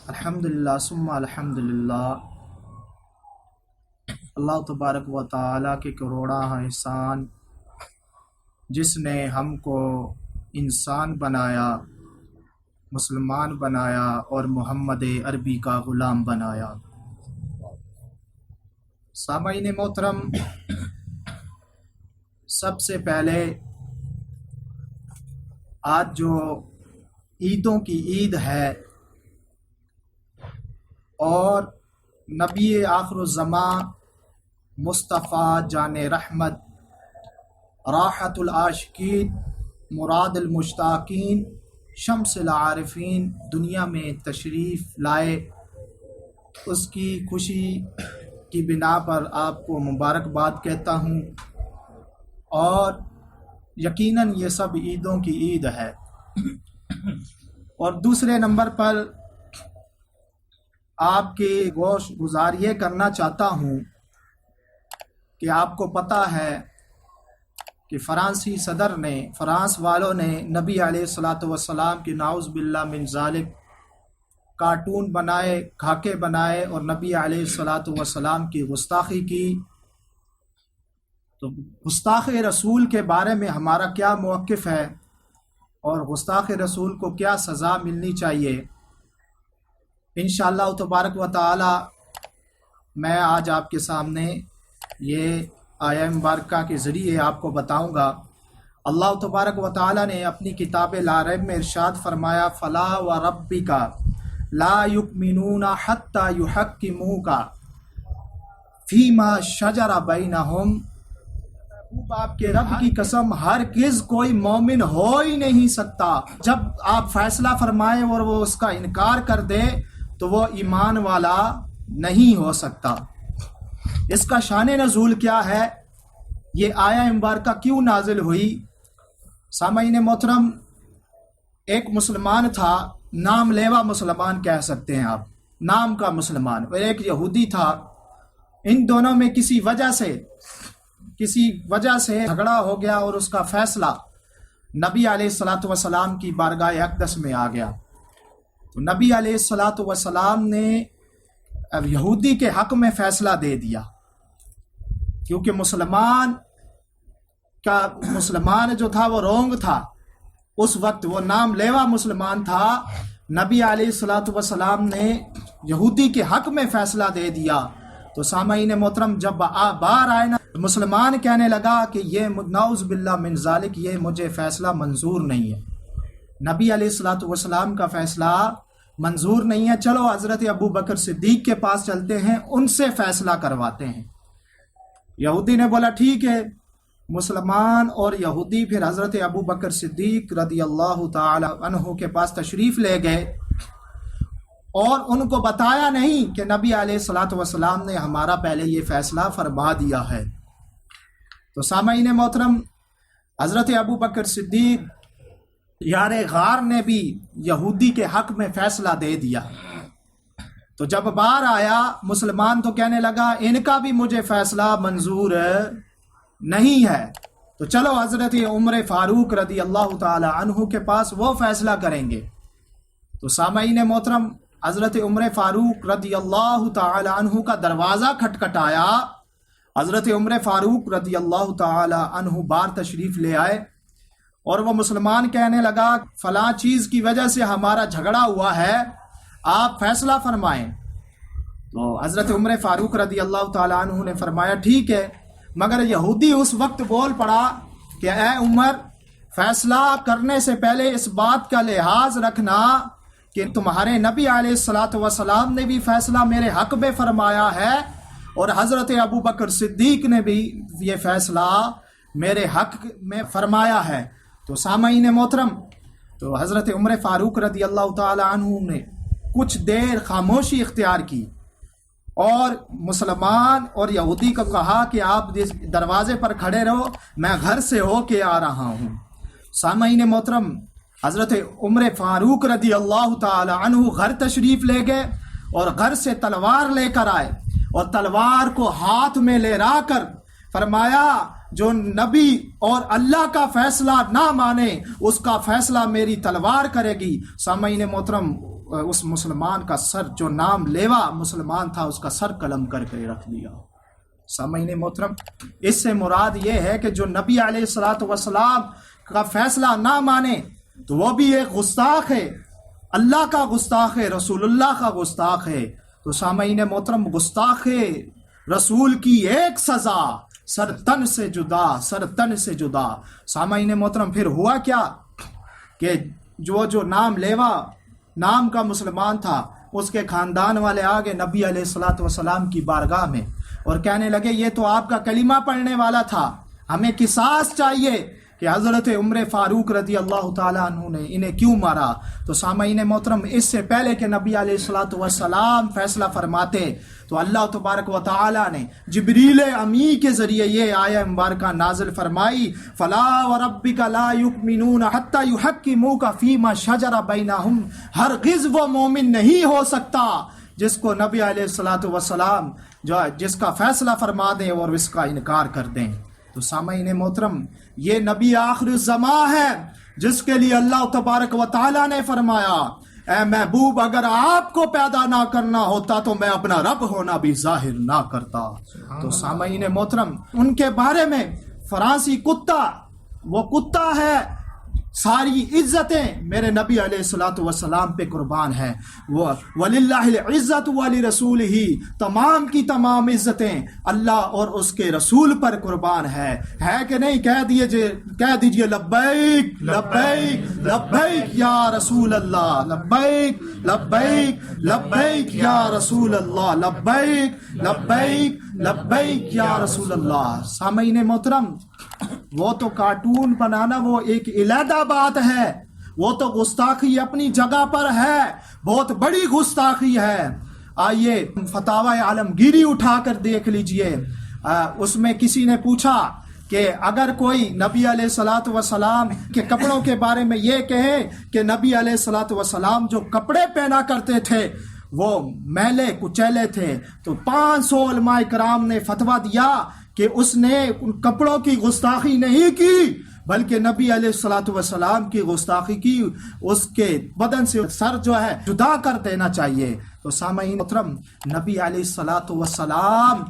الحمدللہ ثم الحمدللہ۔ اللہ تبارک و تعالیٰ کے کروڑا احسان، جس نے ہم کو انسان بنایا، مسلمان بنایا اور محمد عربی کا غلام بنایا۔ سامعین محترم، سب سے پہلے آج جو عیدوں کی عید ہے اور نبی آخر الزمان مصطفیٰ جان رحمت، راحت العاشقین، مراد المشتاقین، شمس العارفین دنیا میں تشریف لائے، اس کی خوشی کی بنا پر آپ کو مبارکباد کہتا ہوں، اور یقیناً یہ سب عیدوں کی عید ہے۔ اور دوسرے نمبر پر آپ کی گوش گزار یہ کرنا چاہتا ہوں کہ آپ کو پتہ ہے کہ فرانسی صدر نے، فرانس والوں نے نبی علیہ الصلاۃ والسلام کی نعوذ باللہ من ذالک کارٹون بنائے، خاکے بنائے اور نبی علیہ الصلاۃ والسلام کی گستاخی کی۔ تو گستاخ رسول کے بارے میں ہمارا کیا موقف ہے اور گستاخ رسول کو کیا سزا ملنی چاہیے، انشاءاللہ تبارک و تعالی میں آج آپ کے سامنے یہ آیہ مبارکہ کے ذریعے آپ کو بتاؤں گا۔ اللہ تبارک و تعالی نے اپنی کتاب لا ریب میں ارشاد فرمایا، فلا وربک لا یؤمنون حتی یحکموک فیما شجر بینہم، آپ کے رب کی قسم ہرگز کوئی مومن ہو ہی نہیں سکتا جب آپ فیصلہ فرمائیں اور وہ اس کا انکار کر دے تو وہ ایمان والا نہیں ہو سکتا۔ اس کا شان نزول کیا ہے، یہ آیہ مبارکہ کیوں نازل ہوئی؟ سامعین محترم، ایک مسلمان تھا، نام لیوا مسلمان کہہ سکتے ہیں آپ، نام کا مسلمان، اور ایک یہودی تھا۔ ان دونوں میں کسی وجہ سے جھگڑا ہو گیا اور اس کا فیصلہ نبی علیہ الصلاۃ والسلام کی بارگاہ اقدس میں آ گیا۔ تو نبی علیہ الصلاۃ والسلام نے یہودی کے حق میں فیصلہ دے دیا، کیونکہ مسلمان جو تھا وہ رونگ تھا، اس وقت وہ نام لیوا مسلمان تھا۔ نبی علیہ الصلاۃ والسلام نے یہودی کے حق میں فیصلہ دے دیا۔ تو سامعین محترم، جب بار آئے نا، مسلمان کہنے لگا کہ یہ نعوذ باللہ من ذالک، یہ مجھے فیصلہ منظور نہیں ہے، نبی علیہ الصلاۃ والسلام کا فیصلہ منظور نہیں ہے، چلو حضرت ابو بکر صدیق کے پاس چلتے ہیں، ان سے فیصلہ کرواتے ہیں۔ یہودی نے بولا ٹھیک ہے۔ مسلمان اور یہودی پھر حضرت ابو بکر صدیق رضی اللہ تعالی عنہ کے پاس تشریف لے گئے، اور ان کو بتایا نہیں کہ نبی علیہ الصلاۃ والسلام نے ہمارا پہلے یہ فیصلہ فرما دیا ہے۔ تو سامعین محترم، حضرت ابو بکر صدیق یار غار نے بھی یہودی کے حق میں فیصلہ دے دیا۔ تو جب بار آیا، مسلمان تو کہنے لگا ان کا بھی مجھے فیصلہ منظور نہیں ہے، تو چلو حضرت عمر فاروق رضی اللہ تعالی عنہ کے پاس، وہ فیصلہ کریں گے۔ تو سامعین محترم، حضرت عمر فاروق رضی اللہ تعالی عنہ کا دروازہ کھٹکھٹایا۔ حضرت عمر فاروق رضی اللہ تعالی عنہ بار تشریف لے آئے، اور وہ مسلمان کہنے لگا فلاں چیز کی وجہ سے ہمارا جھگڑا ہوا ہے، آپ فیصلہ فرمائیں۔ تو حضرت عمر فاروق رضی اللہ تعالی عنہ نے فرمایا ٹھیک ہے، مگر یہودی اس وقت بول پڑا کہ اے عمر، فیصلہ کرنے سے پہلے اس بات کا لحاظ رکھنا کہ تمہارے نبی علیہ الصلاۃ والسلام نے بھی فیصلہ میرے حق میں فرمایا ہے، اور حضرت ابو بکر صدیق نے بھی یہ فیصلہ میرے حق میں فرمایا ہے۔ تو سامعین محترم، تو حضرت عمر فاروق رضی اللہ تعالی عنہ نے کچھ دیر خاموشی اختیار کی، اور مسلمان اور یہودی کو کہا کہ آپ دروازے پر کھڑے رہو، میں گھر سے ہو کے آ رہا ہوں۔ سامعین محترم، حضرت عمر فاروق رضی اللہ تعالی عنہ گھر تشریف لے گئے، اور گھر سے تلوار لے کر آئے، اور تلوار کو ہاتھ میں لے را کر فرمایا جو نبی اور اللہ کا فیصلہ نہ مانے اس کا فیصلہ میری تلوار کرے گی۔ سامعین محترم، اس مسلمان کا سر، جو نام لیوا مسلمان تھا، اس کا سر قلم کر کے رکھ دیا۔ سامعین محترم، اس سے مراد یہ ہے کہ جو نبی علیہ الصلوۃ والسلام کا فیصلہ نہ مانے تو وہ بھی ایک گستاخ ہے، اللہ کا گستاخ ہے، رسول اللہ کا گستاخ ہے۔ تو سامعین محترم، گستاخ رسول کی ایک سزا سر تن سے جدا، سر تن سے جدا۔ سامعین محترم، پھر ہوا کیا کہ جو نام لیوا نام کا مسلمان تھا، اس کے خاندان والے آگے نبی علیہ الصلوۃ والسلام کی بارگاہ میں اور کہنے لگے یہ تو آپ کا کلمہ پڑھنے والا تھا، ہمیں قصاص چاہیے کہ حضرت عمر فاروق رضی اللہ تعالیٰ عنہ نے انہیں کیوں مارا۔ تو سامعین محترم، اس سے پہلے کہ نبی علیہ الصلوۃ والسلام فیصلہ فرماتے تو اللہ تبارک و تعالیٰ نے جبریل امی کے ذریعے یہ آیہ مبارکہ نازل فرمائی، فلا وربک لا یؤمنون حتی یحکموک فیما شجر بینہم۔ ہرگز وہ مومن نہیں ہو سکتا جس کو نبی علیہ الصلوۃ والسلام جس کا فیصلہ فرما دیں اور اس کا انکار کر دیں۔ تو سامعین محترم، یہ نبی آخر الزمان ہے جس کے لیے اللہ تبارک و تعالیٰ نے فرمایا، اے محبوب اگر آپ کو پیدا نہ کرنا ہوتا تو میں اپنا رب ہونا بھی ظاہر نہ کرتا۔ تو سامعین محترم، ان کے بارے میں فرانسی کتا، وہ کتا ہے، ساری عزتیں میرے نبی علیہ الصلوۃ والسلام پہ قربان ہیں۔ وہ وَلِلَّهِ الْعِزَّةُ وَلِرَسُولِهِ، تمام کی تمام عزتیں اللہ اور اس کے رسول پر قربان ہے کہ نہیں؟ کہہ دیجئے لبیک لبیک لبیک یا رسول اللہ، لبیک لبیک لبیک یا رسول اللہ، لبیک لبیک لبیک یا رسول اللہ۔ سامعین محترم، وہ تو کارٹون بنانا وہ ایک علیحدہ بات ہے، وہ تو گستاخی اپنی جگہ پر ہے، بہت بڑی گستاخی ہے۔ آئیے فتاوی عالمگیری اٹھا کر دیکھ لیجئے، اس میں کسی نے پوچھا کہ اگر کوئی نبی علیہ الصلوۃ والسلام کے کپڑوں کے بارے میں یہ کہے کہ نبی علیہ الصلوۃ والسلام جو کپڑے پہنا کرتے تھے وہ میلے کچیلے تھے، تو 500 علماء کرام نے فتویٰ دیا کہ اس نے ان کپڑوں کی گستاخی نہیں کی بلکہ نبی علیہ الصلوۃ والسلام کی گستاخی کی، اس کے بدن سے سر جو ہے جدا کر دینا چاہیے۔ تو سامعین محترم، نبی علیہ الصلوۃ والسلام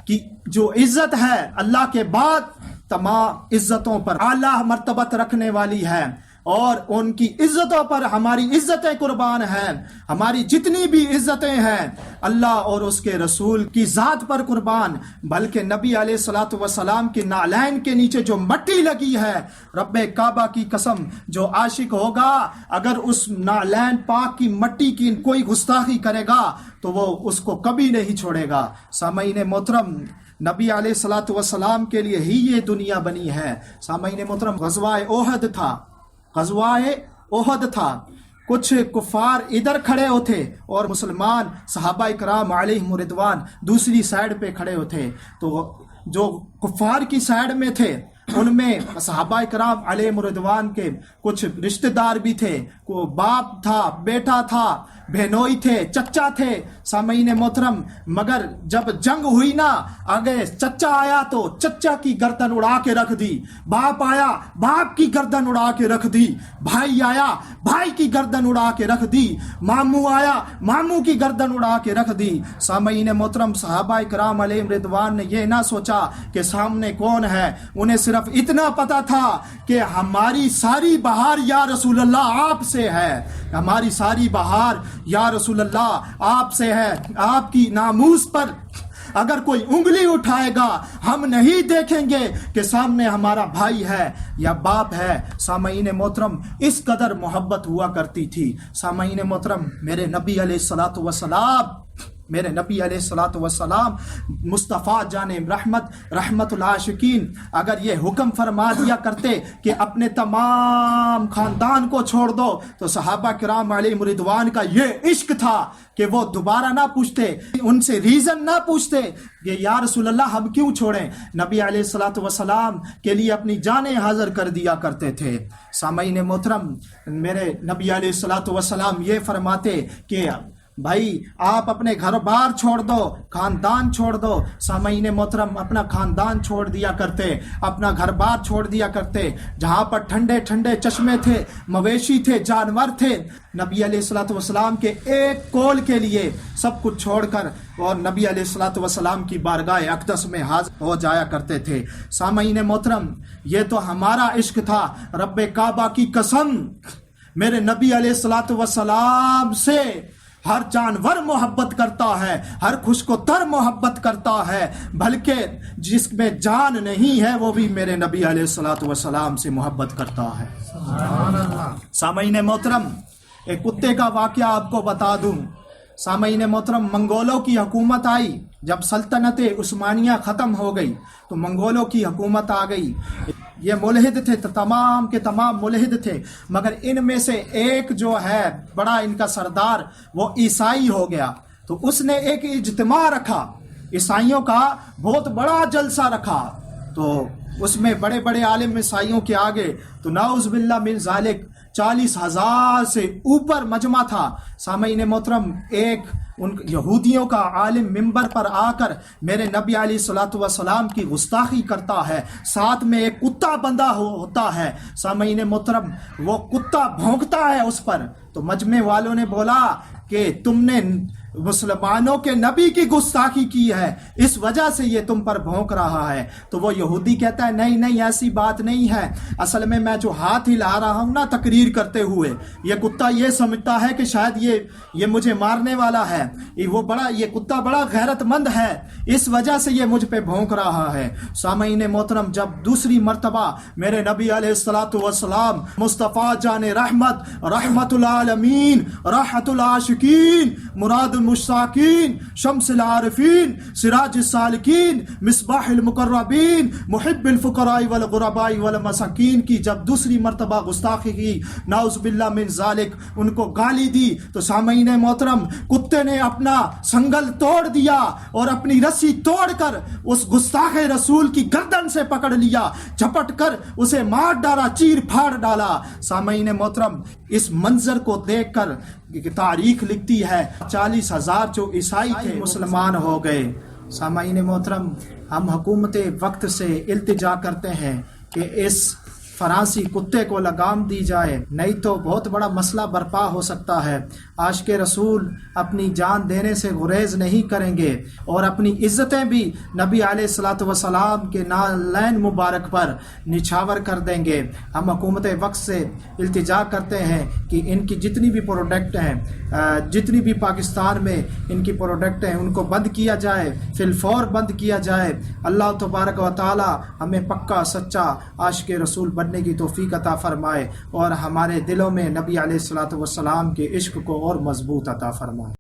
کی جو عزت ہے اللہ کے بعد تمام عزتوں پر اعلیٰ مرتبت رکھنے والی ہے، اور ان کی عزتوں پر ہماری عزتیں قربان ہیں۔ ہماری جتنی بھی عزتیں ہیں اللہ اور اس کے رسول کی ذات پر قربان، بلکہ نبی علیہ الصلوۃ والسلام کے نعلین کے نیچے جو مٹی لگی ہے، رب کعبہ کی قسم، جو عاشق ہوگا اگر اس نعلین پاک کی مٹی کی کوئی گستاخی کرے گا تو وہ اس کو کبھی نہیں چھوڑے گا۔ سامعین محترم، نبی علیہ الصلوۃ والسلام کے لیے ہی یہ دنیا بنی ہے۔ سامعین محترم، غزوہ احد تھا، غزوہ احد تھا، کچھ کفار ادھر کھڑے ہوتے اور مسلمان صحابہ کرام علیہم رضوان دوسری سائیڈ پہ کھڑے ہوتے۔ تو جو کفار کی سائیڈ میں تھے ان میں صحابہ کرام علیہم رضوان کے کچھ رشتہ دار بھی تھے، کو باپ تھا، بیٹا تھا، بہنوئی تھے، چچا تھے۔ سامعین محترم، مگر جب جنگ ہوئی نا، آگے چچا آیا تو چچا کی گردن اڑا کے رکھ دی، باپ آیا باپ کی گردن اڑا کے رکھ دی، بھائی آیا بھائی کی گردن اڑا کے رکھ دی، ماموں آیا ماموں کی گردن اڑا کے رکھ دی۔ سامعین محترم، صحابہ کرام علیہم رضوان نے یہ نہ سوچا کہ سامنے کون ہے، انہیں صرف اتنا پتا تھا کہ ہماری ساری بہار یا رسول اللہ آپ سے ہے، ہماری ساری بہار یا رسول اللہ آپ سے ہے۔ آپ کی ناموس پر اگر کوئی انگلی اٹھائے گا ہم نہیں دیکھیں گے کہ سامنے ہمارا بھائی ہے یا باپ ہے۔ سامعین محترم، اس قدر محبت ہوا کرتی تھی۔ سامعین محترم، میرے نبی علیہ الصلوۃ والسلام مصطفیٰ جان رحمت العاشقین اگر یہ حکم فرما دیا کرتے کہ اپنے تمام خاندان کو چھوڑ دو، تو صحابہ کرام علیہم رضوان کا یہ عشق تھا کہ وہ دوبارہ نہ پوچھتے، ان سے ریزن نہ پوچھتے کہ یا رسول اللہ ہم کیوں چھوڑیں، نبی علیہ الصلوۃ والسلام کے لیے اپنی جانیں حاضر کر دیا کرتے تھے۔ سامعین محترم، میرے نبی علیہ الصلوۃ والسلام یہ فرماتے کہ بھائی آپ اپنے گھر بار چھوڑ دو، خاندان چھوڑ دو. سامعین محترم اپنا خاندان چھوڑ دیا کرتے، اپنا گھر بار چھوڑ دیا کرتے، جہاں پر ٹھنڈے ٹھنڈے چشمے تھے، مویشی تھے، جانور تھے. نبی علیہ الصلوۃ والسلام کے ایک قول کے لیے سب کچھ چھوڑ کر اور نبی علیہ الصلوۃ والسلام کی بارگاہ اقدس میں حاضر ہو جایا کرتے تھے. سامعین محترم یہ تو ہمارا عشق تھا. رب کعبہ کی قسم، میرے نبی علیہ الصلوۃ والسلام سے ہر جانور محبت کرتا ہے، ہر خوش کو تر محبت کرتا ہے، بلکہ جس میں جان نہیں ہے وہ بھی میرے نبی علیہ الصلوۃ والسلام سے محبت کرتا ہے. سامعین محترم ایک کتے کا واقعہ آپ کو بتا دوں. سامعین محترم منگولوں کی حکومت آئی، جب سلطنت عثمانیہ ختم ہو گئی تو منگولوں کی حکومت آ گئی. یہ ملحد تھے، تمام کے تمام ملحد تھے، مگر ان میں سے ایک جو ہے بڑا ان کا سردار وہ عیسائی ہو گیا. تو اس نے ایک اجتماع رکھا، عیسائیوں کا بہت بڑا جلسہ رکھا. تو اس میں بڑے بڑے عالم عیسائیوں کے آگے تو نعوذ باللہ من ذالک 40,000 سے اوپر مجمع تھا. سامعین محترم ایک ان یہودیوں کا عالم ممبر پر آ کر میرے نبی علیہ الصلوۃ والسلام کی گستاخی کرتا ہے، ساتھ میں ایک کتا بندھا ہوتا ہے. سامعین محترم وہ کتا بھونکتا ہے اس پر. تو مجمع والوں نے بولا کہ تم نے مسلمانوں کے نبی کی گستاخی کی ہے، اس وجہ سے یہ تم پر بھونک رہا ہے. تو وہ یہودی کہتا ہے نہیں نہیں ایسی بات نہیں ہے، اصل میں جو ہاتھ ہلا رہا ہوں نا تقریر کرتے ہوئے، یہ کتا یہ سمجھتا ہے کہ شاید یہ مجھے مارنے والا ہے، یہ کتا بڑا غیرت مند ہے، اس وجہ سے یہ مجھ پہ بھونک رہا ہے. سامعین محترم جب دوسری مرتبہ میرے نبی علیہ الصلوۃ والسلام مصطفیٰ جان رحمت، رحمت العالمین، راحت العاشقین، مراد المشتاقین، شمس العارفین، سراج السالکین، مصباح المقربین، محب الفقراء والغرباء والمساکین کی جب دوسری مرتبہ گستاخی کی، نعوذ باللہ من ذالک، ان کو گالی دی، تو سامعین محترم کتے نے اپنا سنگل توڑ دیا اور اپنی رسی توڑ کر اس گستاخ رسول کی گردن سے پکڑ لیا، جھپٹ کر اسے مار ڈالا، چیر پھاڑ ڈالا. سامعین محترم اس منظر کو دیکھ کر تاریخ لکھتی ہے 40,000 جو عیسائی تھے مسلمان ہو گئے. سامعین محترم ہم حکومت وقت سے التجا کرتے ہیں کہ اس فرانسی کتے کو لگام دی جائے، نہیں تو بہت بڑا مسئلہ برپا ہو سکتا ہے. عاشق رسول اپنی جان دینے سے گریز نہیں کریں گے اور اپنی عزتیں بھی نبی علیہ الصلوۃ والسلام کے نالین مبارک پر نچھاور کر دیں گے. ہم حکومت وقت سے التجا کرتے ہیں کہ ان کی جتنی بھی پروڈکٹ ہیں، جتنی بھی پاکستان میں ان کی پروڈکٹ ہیں، ان کو بند کیا جائے، فی الفور بند کیا جائے. اللہ تبارک و تعالی ہمیں پکا سچا عاشق رسول بننے کی توفیق عطا فرمائے اور ہمارے دلوں میں نبی علیہ الصلوۃ والسلام کے عشق کو اور مضبوط عطا فرمائے.